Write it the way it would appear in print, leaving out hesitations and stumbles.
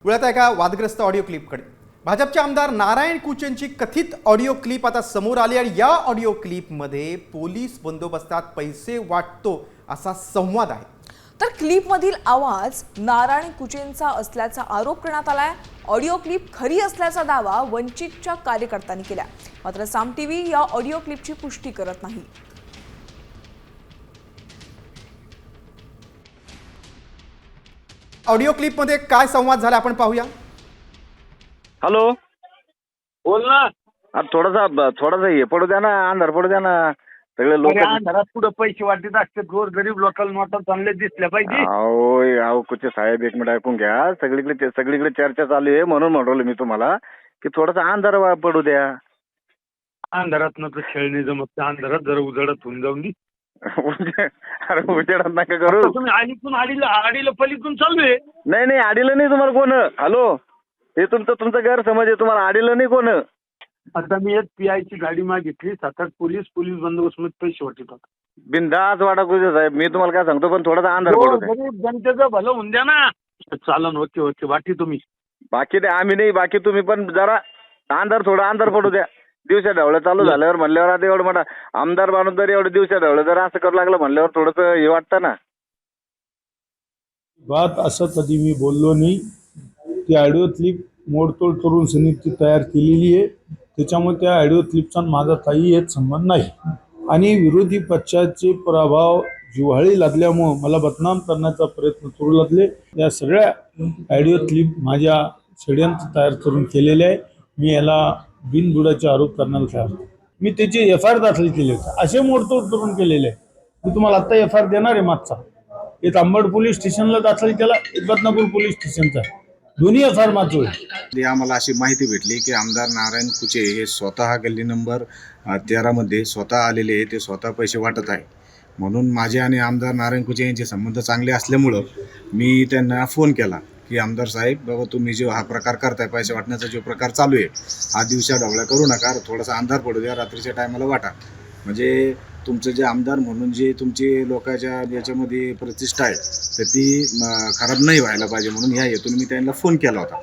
वळत आहे का वादग्रस्त ऑडिओ क्लिपकडे। भाजपचे आमदार नारायण कुचेंची कथित ऑडिओ क्लिप आता समोर आली आणि या ऑडिओ क्लिपमध्ये पोलीस बंदोबस्तात पैसे वाटतो असा संवाद आहे। तर क्लिपमधील आवाज नारायण कुचेंचा असल्याचा आरोप करण्यात आलाय। ऑडिओ क्लिप खरी असल्याचा दावा वंचितच्या कार्यकर्त्यांनी केला, मात्र साम टीव्ही या ऑडिओ क्लिपची पुष्टी करत नाही। ऑडिओ क्लिपमध्ये काय संवाद झाला आपण पाहूया। हॅलो, बोल ना। थोडासा हे पडू द्या ना, अंधार पडू द्या ना। सगळे लोक अंधारात पुढे पैसे वाटत असते, गोर गरीब लोकांना नोटा चांगले दिसल्या पाहिजे। अहो कुठे साहेब, एक मिनिट ऐकून घ्या। सगळीकडे चर्चा चालू आहे, म्हणून म्हणलो मी तुम्हाला की थोडासा अंधार पडू द्या। अंधारात न तर खेळणे जमत, अंधारात जरा उजळत होऊन जाऊन दी। अरे उजेडात नका करू। तुम्ही आडीला पलीकडून चालू आहे। नाही आडीलं नाही तुम्हाला कोण। हॅलो, हे तुमचा गैरसमज आहे। तुम्हाला आडीलं नाही कोण। आता मी एक PI ची गाडी मागितली, 7-8 पोलीस बंदोबस्त मध्ये पैसे वाटत होता। बिंदास वाटा कुठे साहेब, मी तुम्हाला काय सांगतो, पण थोडासा अंधार पडू द्या। गरीब जनतेचं भलं होऊन द्या ना। चालन, ओके बाकी तुम्ही बाकी नाही, आम्ही नाही बाकी तुम्ही, पण जरा थोडा अंधार पडू द्या। दिवसा ढवळं चालू झाल्यावर म्हणल्यावर आता एवढं मोठा आमदार माणूस जर एवढं दिवसा ढवळं जर असं करू लागलं म्हणल्यावर थोडंसं हे वाटतं ना। बात असं कधी मी बोललो नाही। ती ऑडिओ क्लिप मोडतोड करून समिती तयार केलेली आहे, त्याच्यामुळे त्या ऑडिओ क्लिपचा माझा काही एक संबंध नाही। आणि विरोधी पक्षाचे प्रभाव जिव्हाळी लागल्यामुळं मला बदनाम करण्याचा प्रयत्न करू लागले। या सगळ्या ऑडिओ क्लिप माझ्या षडयंत्र तयार करून केलेले आहे। मी याला बिनबुडाचे आरोप करण्याला तयार आहे। मी त्याची FIR दाखल केली होती, असे मोडतोड करून केलेले आहे। मी तुम्हाला आता FIR देणार आहे मागचा। एक अंबड पोलीस स्टेशनला दाखल केला, एक बदनापूर पोलीस स्टेशनचा, दोन्ही FIR मागचोय। आम्हाला अशी माहिती भेटली की आमदार नारायण कुचे हे स्वतः गल्ली नंबर 13 मध्ये स्वतः आलेले आहे, ते स्वतः पैसे वाटत आहे। म्हणून माझे आणि आमदार नारायण कुचे यांचे संबंध चांगले असल्यामुळं मी त्यांना फोन केला की आमदार साहेब, बाबा तुम्ही जो हा प्रकार करताय, पैसे वाटण्याचा जो प्रकार चालू आहे, हा दिवसा ढवळ्या करू नका, थोडासा अंधार पडू द्या, रात्रीच्या टायमाला वाटा। म्हणजे तुमचं जे आमदार म्हणून जे तुमची लोकांच्या याच्यामध्ये प्रतिष्ठा आहे तर ती खराब नाही व्हायला पाहिजे, म्हणून ह्या हेतून मी त्यांना फोन केला होता।